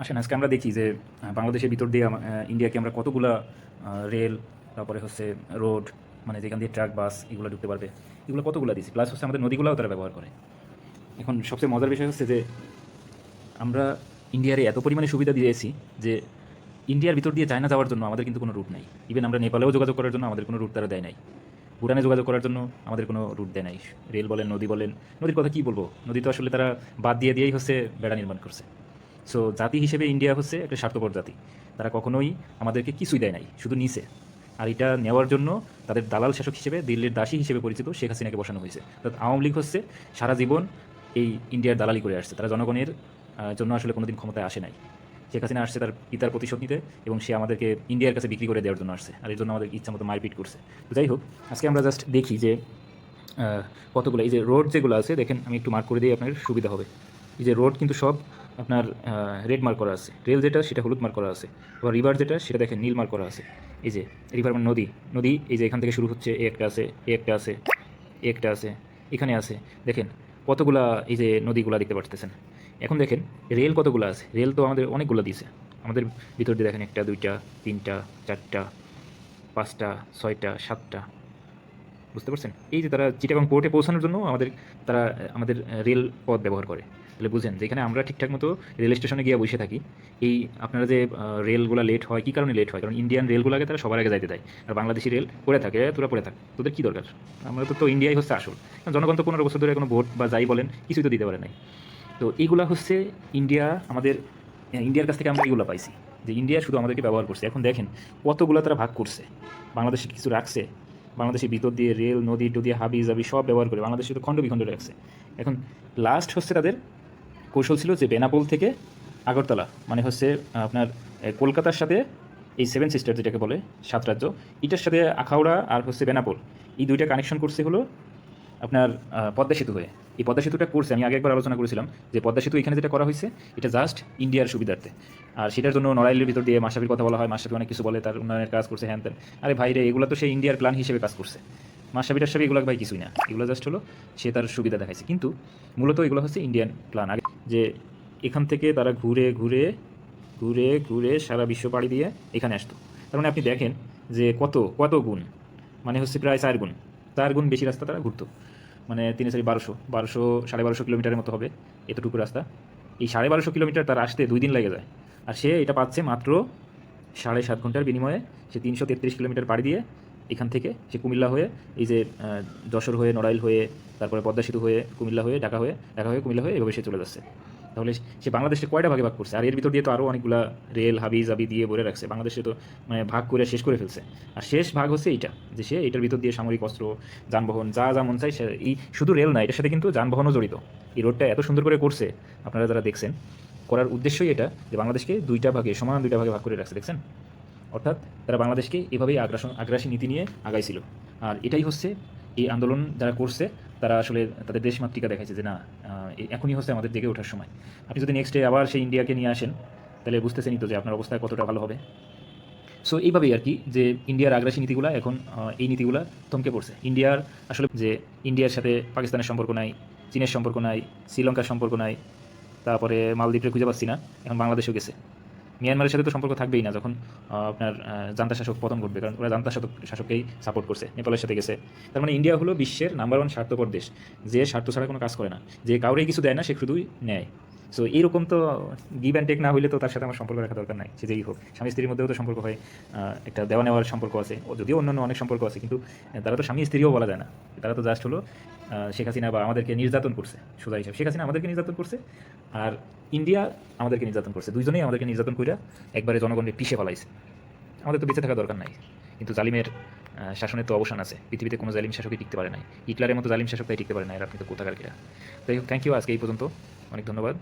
আসেন আজকে আমরা দেখি যে বাংলাদেশের ভিতর দিয়ে ইন্ডিয়াকে আমরা কতগুলা রেল, তারপরে হচ্ছে রোড, মানে যেখান দিয়ে ট্রাক বাস এগুলো ঢুকতে পারবে, এগুলো কতগুলো দিয়েছি, প্লাস হচ্ছে আমাদের নদীগুলোও তারা ব্যবহার করে। এখন সবচেয়ে মজার বিষয় হচ্ছে যে আমরা ইন্ডিয়ারে এত পরিমাণে সুবিধা দিয়েছি যে ইন্ডিয়ার ভিতর দিয়ে চায়না যাওয়ার জন্য আমাদের কিন্তু কোনো রুট নাই। ইভেন আমরা নেপালেও যোগাযোগ করার জন্য আমাদের কোনো রুট তারা দেয় নাই। ভুটানে যোগাযোগ করার জন্য আমাদের কোনো রুট দেয় নাই। রেল বলেন, নদী বলেন, নদীর কথা কী বলবো, নদী তো আসলে তারা বাদ দিয়ে দিয়েই হচ্ছে বেড়া নির্মাণ করছে। সো জাতি হিসেবে ইন্ডিয়া হচ্ছে একটা স্বার্থপর জাতি। তারা কখনোই আমাদেরকে কিছুই দেয় নাই, শুধু নিছে। আর এটা নেওয়ার জন্য তাদের দালাল শাসক হিসেবে, দিল্লির দাসী হিসেবে পরিচিত শেখ হাসিনাকে বসানো হয়েছে। অর্থাৎ আওয়ামী লীগ হচ্ছে সারা জীবন এই ইন্ডিয়ার দালালি করে আসছে। তারা জনগণের জন্য আসলে কোনোদিন ক্ষমতায় আসে নাই। শেখ হাসিনা আসছে তার পিতার প্রতিশোধ নিতে, এবং সে আমাদেরকে ইন্ডিয়ার কাছে বিক্রি করে দেওয়ার জন্য আসছে, আর এর জন্য আমাদের ইচ্ছা মতো মারপিট করছে। তো যাই হোক, আজকে আমরা জাস্ট দেখি যে কতগুলো এই যে রোড যেগুলো আছে, দেখেন আমি একটু মার্ক করে দিই, আপনার সুবিধা হবে। এই যে রোড কিন্তু সব আপনার রেড মার্ক করা আছে, রেল যেটা সেটা হলুদ মার্ক করা আছে, আবার রিভার যেটা সেটা দেখেন নীল মার্ক করা আছে। এই যে রিভার মানে নদী, নদী এই যে এখান থেকে শুরু হচ্ছে, এ একটা আছে, এ একটা আছে, এ একটা আছে, এখানে আছে। দেখেন কতগুলা এই যে নদীগুলা দেখতে পাচ্ছেন। এখন দেখেন রেল কতগুলো আছে, রেল তো আমাদের অনেকগুলো দিয়েছে। আমাদের ভিতর দিয়ে দেখেন একটা, দুইটা, তিনটা, চারটা, পাঁচটা, ছয়টা, সাতটা। বুঝতে পারছেন? এই যে তারা চিটাগং পোর্টে পৌঁছানোর জন্য তারা আমাদের রেল পথ ব্যবহার করে। তাহলে বুঝেন যেখানে আমরা ঠিকঠাক মতো রেল স্টেশনে গিয়ে বসে থাকি, এই আপনারা যে রেলগুলো লেট হয়, কী কারণে লেট হয়? কারণ ইন্ডিয়ান রেলগুলোকে তারা সবার আগে যাইতে দেয়, আর বাংলাদেশি রেল পড়ে থাকে, তোরা পড়ে থাক, তোদের কী দরকার? আমরা তো ইন্ডিয়াই হচ্ছে আসল। কারণ জনগণ তো 15 বছর ধরে কোনো ভোট বা যাই বলেন কিছুই তো দিতে পারে নাই। তো এইগুলা হচ্ছে ইন্ডিয়া আমাদের, ইন্ডিয়ার কাছ থেকে আমরা এইগুলো পাইছি, যে ইন্ডিয়া শুধু আমাদেরকে ব্যবহার করছে। এখন দেখেন কতগুলো তারা ভাগ করছে, বাংলাদেশে কিছু রাখছে। বাংলাদেশের ভিতর দিয়ে রেল, নদী টদী, হাবি জাবি সব ব্যবহার করে বাংলাদেশে তো খণ্ড বিখণ্ড রাখছে। এখন লাস্ট হচ্ছে তাদের কৌশল ছিল যে বেনাপোল থেকে আগরতলা, মানে হচ্ছে আপনার কলকাতার সাথে এই সেভেন সিস্টার যেটাকে বলে, সাত রাজ্য, এটার সাথে আখাউড়া আর হচ্ছে বেনাপোল, এই দুইটা কানেকশন করছে হলো আপনার পদ্মা সেতু হয়ে। এই পদ্মা সেতুটা করছে, আমি আগে একবার আলোচনা করেছিলাম যে পদ্মা সেতু এখানে যেটা করা হয়েছে এটা জাস্ট ইন্ডিয়ার সুবিধার্থে। আর সেটার জন্য নড়াইলের ভিতর দিয়ে মাশরাফির কথা বলা হয়, মাশরাফি অনেক কিছু বলে, তার উন্নয়নের কাজ করছে, হ্যান ত্যান। আরে ভাই রে, এগুলো তো সেই ইন্ডিয়ার প্ল্যান হিসেবে কাজ করছে। মাশরাফি টাশরাফি এগুলো ভাই কিছুই না, এগুলো জাস্ট হলো সে তার সুবিধা দেখাইছে। কিন্তু মূলত এগুলো হচ্ছে ইন্ডিয়ান প্ল্যান। আগে যে এখান থেকে তারা ঘুরে ঘুরে ঘুরে ঘুরে সারা বিশ্ব পাড়ি দিয়ে এখানে আসতো। তার মানে আপনি দেখেন যে কত কত গুণ, মানে হচ্ছে প্রায় 4 গুণ, 4 গুণ বেশি রাস্তা তারা ঘুরতো। মানে 3 4 1200, 1200 কিলোমিটারের মতো হবে এতটুকু রাস্তা। এই 1250 কিলোমিটার তার আসতে 2 দিন লেগে যায়। আর সে এটা পাচ্ছে মাত্র 7.5 ঘন্টার বিনিময়ে। সে 333 কিলোমিটার পাড়ি দিয়ে এখান থেকে সে কুমিল্লা হয়ে, এই যে যশোর হয়ে, নড়াইল হয়ে, তারপরে পদ্মা সেতু হয়ে, কুমিল্লা হয়ে, ঢাকা হয়ে কুমিল্লা হয়ে, এভাবে সে চলে যাচ্ছে। তাহলে সে বাংলাদেশে কয়টা ভাগে ভাগ করছে? আর এর ভিতর দিয়ে তো আরও অনেকগুলা রেল হাবি জাবি দিয়ে ভরে রাখছে। বাংলাদেশে তো মানে ভাগ করে শেষ করে ফেলছে। আর শেষ ভাগ হচ্ছে এইটা, যে সে এটার ভিতর দিয়ে সামরিক অস্ত্র, যানবাহন, যা যা মন চাই সে, এই শুধু রেল না, এটার সাথে কিন্তু যানবাহনও জড়িত। এই রোডটা এত সুন্দর করে করছে, আপনারা যারা দেখছেন, করার উদ্দেশ্যই এটা যে বাংলাদেশকে সমান দুইটা ভাগে ভাগ করে রাখছে, দেখছেন? অর্থাৎ তারা বাংলাদেশকে এভাবেই আগ্রাসী নীতি নিয়ে আগাইছিল। আর এটাই হচ্ছে এই আন্দোলন যারা করছে, তারা আসলে তাদের দেশমাতৃকা দেখাইছে যে না, এখনই হচ্ছে আমাদের জেগে ওঠার সময়। আপনি যদি নেক্সট ডে আবার সেই ইন্ডিয়াকে নিয়ে আসেন, তাহলে বুঝতেছেনই তো যে আপনার অবস্থা কতটা ভালো হবে। সো এইভাবেই আর কি, যে ইন্ডিয়ার আগ্রাসী নীতিগুলো এখন এই নীতিগুলো থমকে পড়ছে। ইন্ডিয়ার আসলে যে ইন্ডিয়ার সাথে পাকিস্তানের সম্পর্ক নাই, চীনের সম্পর্ক নাই, শ্রীলঙ্কার সম্পর্ক নাই, তারপরে মালদ্বীপে খুঁজে পাচ্ছি না, এখন বাংলাদেশেও গেছে। মিয়ানমারের সাথে তো সম্পর্ক থাকবেই না, যখন আপনার জান্তা শাসক পতন ঘটবে, কারণ ওরা জান্তা শাসককেই সাপোর্ট করছে। নেপালের সাথে গেছে। তার মানে ইন্ডিয়া হলো বিশ্বের নাম্বার 1 স্বার্থপর দেশ, যে স্বার্থ ছাড়া কোনো কাজ করে না, যে কাউরেই কিছু দেয় না, সে শুধুই নেয়। সো এইরকম তো গিভ অ্যান্ড টেক না হইলে তো তার সাথে আমার সম্পর্ক রাখা দরকার নাই, সে যেই হোক। স্বামী স্ত্রীর মধ্যেও তো সম্পর্ক হয়, একটা দেওয়া নেওয়ার সম্পর্ক আছে, যদিও অন্যান্য অনেক সম্পর্ক আছে, কিন্তু তারা তো স্বামী স্ত্রীও বলা যায় না। তারা তো জাস্ট হলো শেখ হাসিনা বা আমাদেরকে নির্যাতন করছে, সোজা হিসাবে শেখ হাসিনা আমাদেরকে নির্যাতন করছে, আর ইন্ডিয়া আমাদেরকে নির্যাতন করছে। দুইজনেই আমাদেরকে নির্যাতন করে একবারে জনগণকে পিষে ফেলাইছে। আমাদের তো বেঁচে থাকা দরকার নাই, কিন্তু জালিমের শাসনের তো অবসান আছে। পৃথিবীতে কোনো জালিম শাসকই টিকতে পারে নাই, হিটলারের মতো জালিম শাসক তাই টিকতে পারে না। এর আপনি তো কোথাকার কিরা। তাই হোক, থ্যাংক ইউ, আজকে এই পর্যন্ত, অনেক ধন্যবাদ।